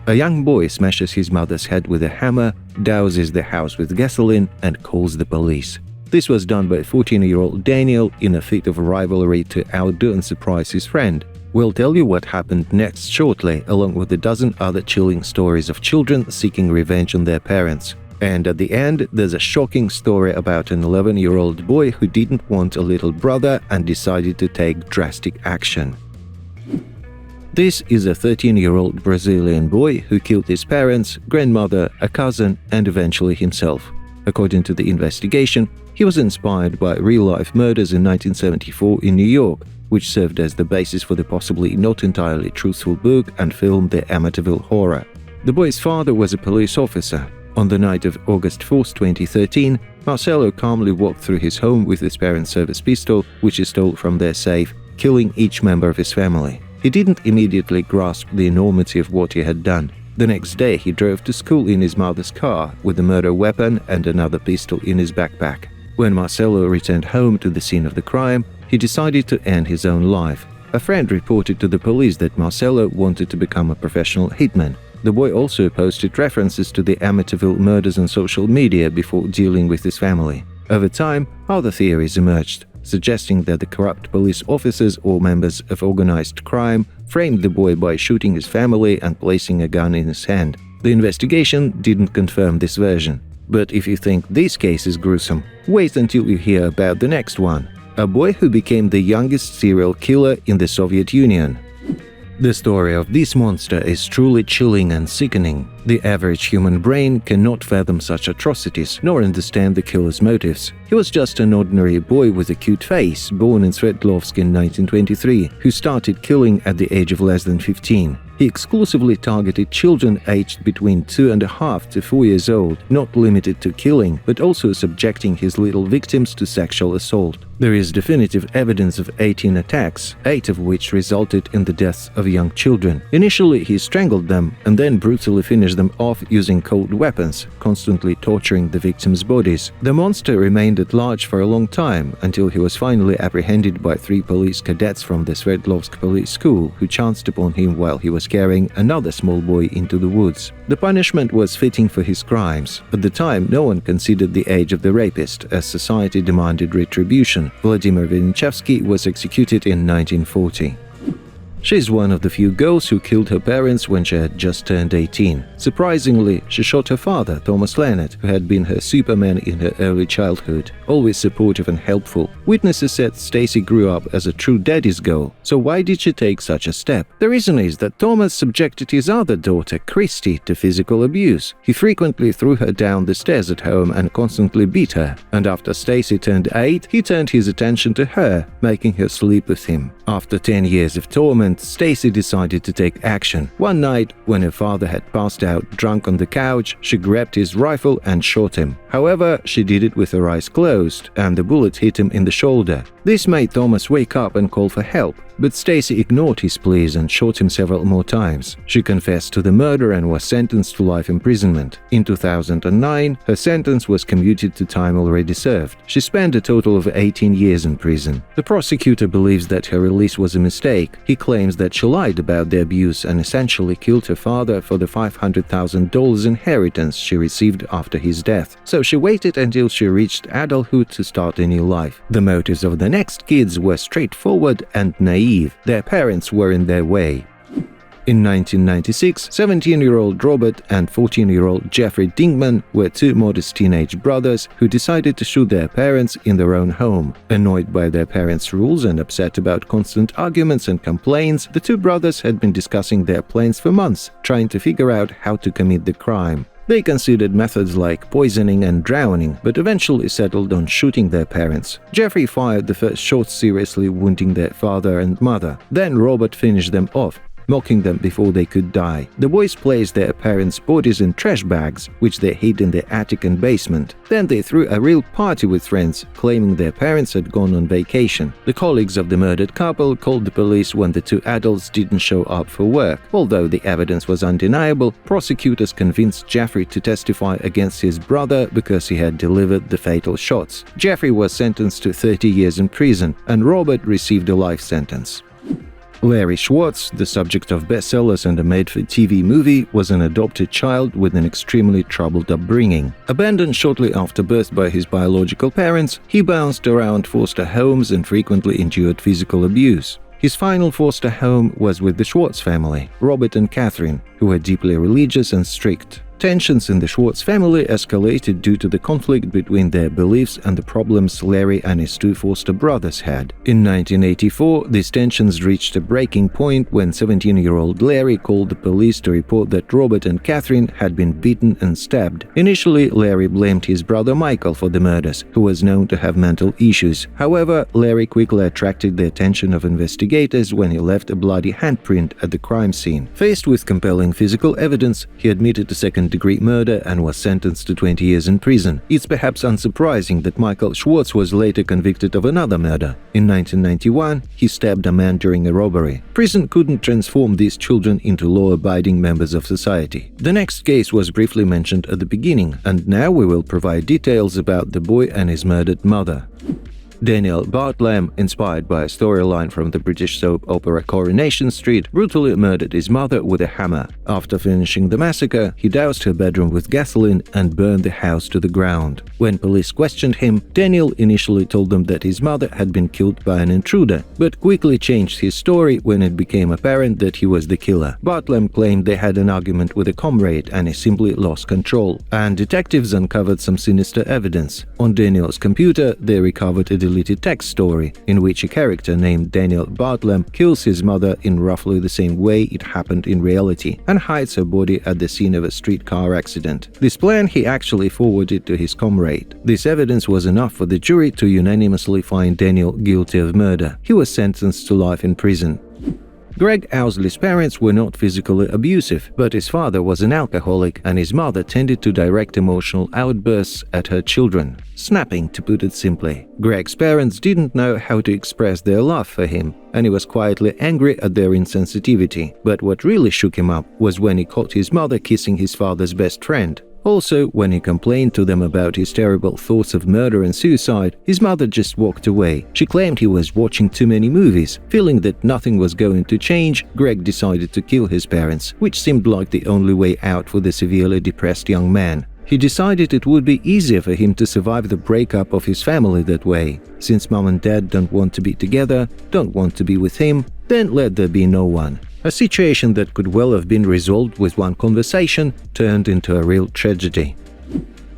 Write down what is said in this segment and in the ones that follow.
A young boy smashes his mother's head with a hammer, douses the house with gasoline, and calls the police. This was done by 14-year-old Daniel in a fit of rivalry to outdo and surprise his friend. We'll tell you what happened next shortly, along with a dozen other chilling stories of children seeking revenge on their parents. And at the end, there's a shocking story about an 11-year-old boy who didn't want a little brother and decided to take drastic action. This is a 13-year-old Brazilian boy who killed his parents, grandmother, a cousin, and eventually himself. According to the investigation, he was inspired by real-life murders in 1974 in New York, which served as the basis for the possibly not entirely truthful book and film The Amityville Horror. The boy's father was a police officer. On the night of August 4, 2013, Marcelo calmly walked through his home with his parents' service pistol, which he stole from their safe, killing each member of his family. He didn't immediately grasp the enormity of what he had done. The next day, he drove to school in his mother's car with a murder weapon and another pistol in his backpack. When Marcelo returned home to the scene of the crime, he decided to end his own life. A friend reported to the police that Marcelo wanted to become a professional hitman. The boy also posted references to the Amityville murders on social media before dealing with his family. Over time, other theories emerged, suggesting that the corrupt police officers or members of organized crime framed the boy by shooting his family and placing a gun in his hand. The investigation didn't confirm this version. But if you think this case is gruesome, wait until you hear about the next one. A boy who became the youngest serial killer in the Soviet Union. The story of this monster is truly chilling and sickening. The average human brain cannot fathom such atrocities, nor understand the killer's motives. He was just an ordinary boy with a cute face, born in Sverdlovsk in 1923, who started killing at the age of less than 15. He exclusively targeted children aged between 2.5 to 4 years old, not limited to killing, but also subjecting his little victims to sexual assault. There is definitive evidence of 18 attacks, 8 of which resulted in the deaths of young children. Initially, he strangled them and then brutally finished them off using cold weapons, constantly torturing the victims' bodies. The monster remained at large for a long time, until he was finally apprehended by 3 police cadets from the Sverdlovsk police school, who chanced upon him while he was carrying another small boy into the woods. The punishment was fitting for his crimes. At the time, no one considered the age of the rapist, as society demanded retribution. Vladimir Vinnichevsky was executed in 1940. She's one of the few girls who killed her parents when she had just turned 18. Surprisingly, she shot her father, Stacy Lannert, who had been her Superman in her early childhood, always supportive and helpful. Witnesses said Stacy grew up as a true daddy's girl, so why did she take such a step? The reason is that Thomas subjected his other daughter, Christy, to physical abuse. He frequently threw her down the stairs at home and constantly beat her, and after Stacy turned 8, he turned his attention to her, making her sleep with him. After 10 years of torment, Stacy decided to take action. One night, when her father had passed out drunk on the couch, she grabbed his rifle and shot him. However, she did it with her eyes closed, and the bullet hit him in the shoulder. This made Thomas wake up and call for help, but Stacy ignored his pleas and shot him several more times. She confessed to the murder and was sentenced to life imprisonment. In 2009, her sentence was commuted to time already served. She spent a total of 18 years in prison. The prosecutor believes that her release was a mistake. He claims that she lied about the abuse and essentially killed her father for the $500,000 inheritance she received after his death. So she waited until she reached adulthood to start a new life. The motives of the next kids were straightforward and naive. Their parents were in their way. In 1996, 17-year-old Robert and 14-year-old Jeffrey Dingman were 2 modest teenage brothers who decided to shoot their parents in their own home. Annoyed by their parents' rules and upset about constant arguments and complaints, the 2 brothers had been discussing their plans for months, trying to figure out how to commit the crime. They considered methods like poisoning and drowning, but eventually settled on shooting their parents. Jeffrey fired the first shots, seriously wounding their father and mother. Then Robert finished them off, mocking them before they could die. The boys placed their parents' bodies in trash bags, which they hid in the attic and basement. Then they threw a real party with friends, claiming their parents had gone on vacation. The colleagues of the murdered couple called the police when the 2 adults didn't show up for work. Although the evidence was undeniable, prosecutors convinced Jeffrey to testify against his brother because he had delivered the fatal shots. Jeffrey was sentenced to 30 years in prison, and Robert received a life sentence. Larry Schwartz, the subject of bestsellers and a made-for-TV movie, was an adopted child with an extremely troubled upbringing. Abandoned shortly after birth by his biological parents, he bounced around foster homes and frequently endured physical abuse. His final foster home was with the Schwartz family, Robert and Catherine, who were deeply religious and strict. Tensions in the Schwartz family escalated due to the conflict between their beliefs and the problems Larry and his two foster brothers had. In 1984, these tensions reached a breaking point when 17-year-old Larry called the police to report that Robert and Catherine had been beaten and stabbed. Initially, Larry blamed his brother Michael for the murders, who was known to have mental issues. However, Larry quickly attracted the attention of investigators when he left a bloody handprint at the crime scene. Faced with compelling physical evidence, he admitted to second-degree murder and was sentenced to 20 years in prison. It's perhaps unsurprising that Michael Schwartz was later convicted of another murder. In 1991, he stabbed a man during a robbery. Prison couldn't transform these children into law-abiding members of society. The next case was briefly mentioned at the beginning, and now we will provide details about the boy and his murdered mother. Daniel Bartlam, inspired by a storyline from the British soap opera Coronation Street, brutally murdered his mother with a hammer. After finishing the massacre, he doused her bedroom with gasoline and burned the house to the ground. When police questioned him, Daniel initially told them that his mother had been killed by an intruder, but quickly changed his story when it became apparent that he was the killer. Bartlam claimed they had an argument with a comrade and he simply lost control, and detectives uncovered some sinister evidence. On Daniel's computer, they recovered a deleted text story in which a character named Daniel Bartlam kills his mother in roughly the same way it happened in reality and hides her body at the scene of a streetcar accident. This plan he actually forwarded to his comrade. This evidence was enough for the jury to unanimously find Daniel guilty of murder. He was sentenced to life in prison. Greg Owsley's parents were not physically abusive, but his father was an alcoholic and his mother tended to direct emotional outbursts at her children. Snapping, to put it simply. Greg's parents didn't know how to express their love for him, and he was quietly angry at their insensitivity. But what really shook him up was when he caught his mother kissing his father's best friend. Also, when he complained to them about his terrible thoughts of murder and suicide, his mother just walked away. She claimed he was watching too many movies. Feeling that nothing was going to change, Greg decided to kill his parents, which seemed like the only way out for the severely depressed young man. He decided it would be easier for him to survive the breakup of his family that way. Since mom and dad don't want to be together, don't want to be with him, then let there be no one. A situation that could well have been resolved with one conversation turned into a real tragedy.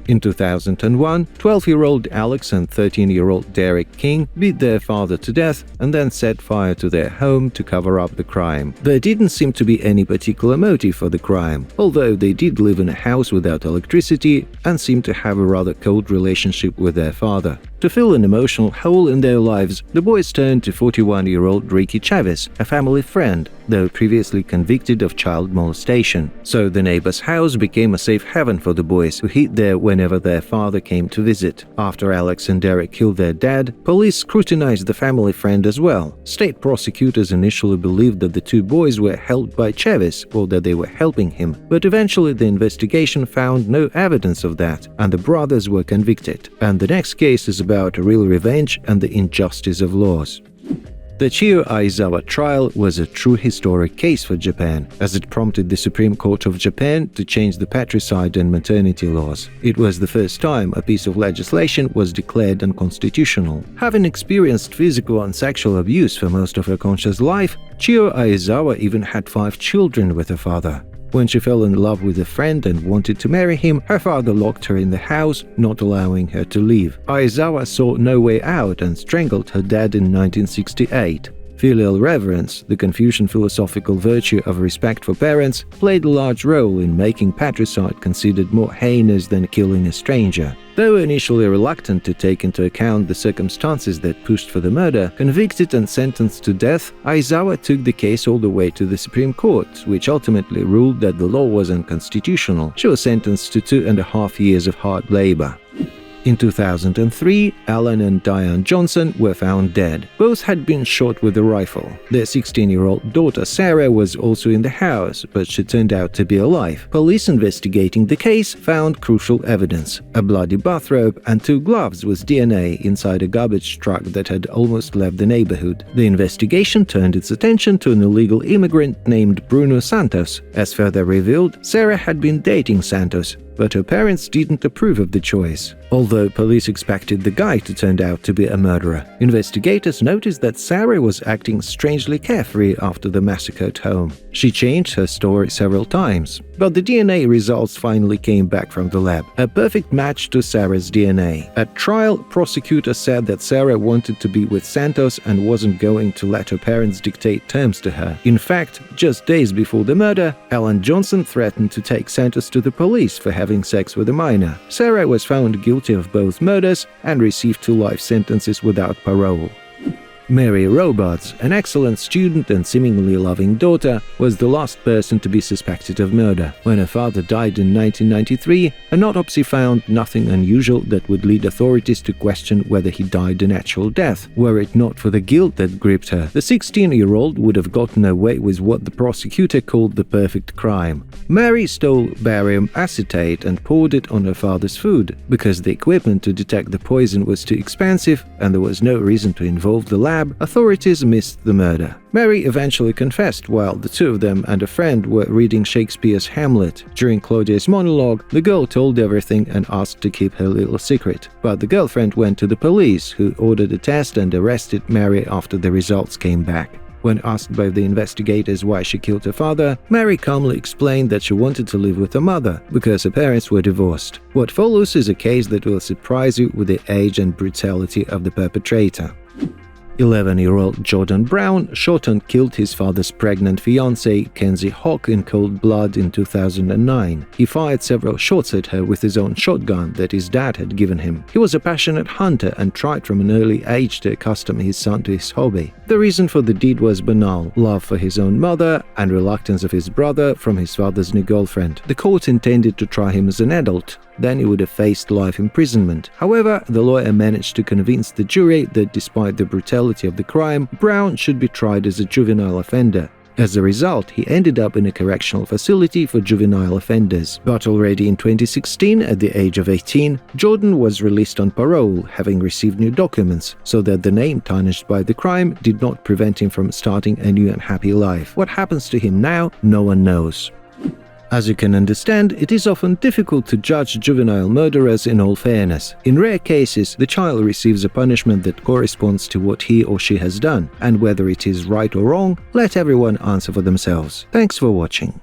In 2001, 12-year-old Alex and 13-year-old Derek King beat their father to death and then set fire to their home to cover up the crime. There didn't seem to be any particular motive for the crime, although they did live in a house without electricity and seemed to have a rather cold relationship with their father. To fill an emotional hole in their lives, the boys turned to 41-year-old Ricky Chavez, a family friend, though previously convicted of child molestation. So the neighbor's house became a safe haven for the boys who hid there whenever their father came to visit. After Alex and Derek killed their dad, police scrutinized the family friend as well. State prosecutors initially believed that the two boys were helped by Chavez or that they were helping him, but eventually the investigation found no evidence of that, and the brothers were convicted. And the next case is about real revenge and the injustice of laws. The Chiyo Aizawa trial was a true historic case for Japan, as it prompted the Supreme Court of Japan to change the patricide and maternity laws. It was the first time a piece of legislation was declared unconstitutional. Having experienced physical and sexual abuse for most of her conscious life, Chiyo Aizawa even had 5 children with her father. When she fell in love with a friend and wanted to marry him, her father locked her in the house, not allowing her to leave. Aizawa saw no way out and strangled her dad in 1968. Filial reverence, the Confucian philosophical virtue of respect for parents, played a large role in making patricide considered more heinous than killing a stranger. Though initially reluctant to take into account the circumstances that pushed for the murder, convicted and sentenced to death, Aizawa took the case all the way to the Supreme Court, which ultimately ruled that the law was unconstitutional. She was sentenced to 2.5 years of hard labor. In 2003, Alan and Diane Johnson were found dead. Both had been shot with a rifle. Their 16-year-old daughter Sarah was also in the house, but she turned out to be alive. Police investigating the case found crucial evidence: a bloody bathrobe and 2 gloves with DNA inside a garbage truck that had almost left the neighborhood. The investigation turned its attention to an illegal immigrant named Bruno Santos. As further revealed, Sarah had been dating Santos, but her parents didn't approve of the choice. Although police expected the guy to turn out to be a murderer, investigators noticed that Sarah was acting strangely carefree after the massacre at home. She changed her story several times, but the DNA results finally came back from the lab, a perfect match to Sarah's DNA. At trial, prosecutors said that Sarah wanted to be with Santos and wasn't going to let her parents dictate terms to her. In fact, just days before the murder, Alan Johnson threatened to take Santos to the police for having sex with a minor. Sarah was found guilty of both murders and received 2 life sentences without parole. Mary Robards, an excellent student and seemingly loving daughter, was the last person to be suspected of murder. When her father died in 1993, an autopsy found nothing unusual that would lead authorities to question whether he died a natural death. Were it not for the guilt that gripped her, the 16-year-old would have gotten away with what the prosecutor called the perfect crime. Mary stole barium acetate and poured it on her father's food. Because the equipment to detect the poison was too expensive and there was no reason to involve the lab, authorities missed the murder. Mary eventually confessed while the 2 of them and a friend were reading Shakespeare's Hamlet. During Claudia's monologue, the girl told everything and asked to keep her little secret. But the girlfriend went to the police, who ordered a test and arrested Mary after the results came back. When asked by the investigators why she killed her father, Mary calmly explained that she wanted to live with her mother because her parents were divorced. What follows is a case that will surprise you with the age and brutality of the perpetrator. 11-year-old Jordan Brown shot and killed his father's pregnant fiancée, Kenzie Hawk, in cold blood in 2009. He fired several shots at her with his own shotgun that his dad had given him. He was a passionate hunter and tried from an early age to accustom his son to his hobby. The reason for the deed was banal: love for his own mother and reluctance of his brother from his father's new girlfriend. The court intended to try him as an adult. Then he would have faced life imprisonment. However, the lawyer managed to convince the jury that despite the brutality of the crime, Brown should be tried as a juvenile offender. As a result, he ended up in a correctional facility for juvenile offenders. But already in 2016, at the age of 18, Jordan was released on parole, having received new documents, so that the name tarnished by the crime did not prevent him from starting a new and happy life. What happens to him now, no one knows. As you can understand, it is often difficult to judge juvenile murderers in all fairness. In rare cases, the child receives a punishment that corresponds to what he or she has done, and whether it is right or wrong, let everyone answer for themselves. Thanks for watching.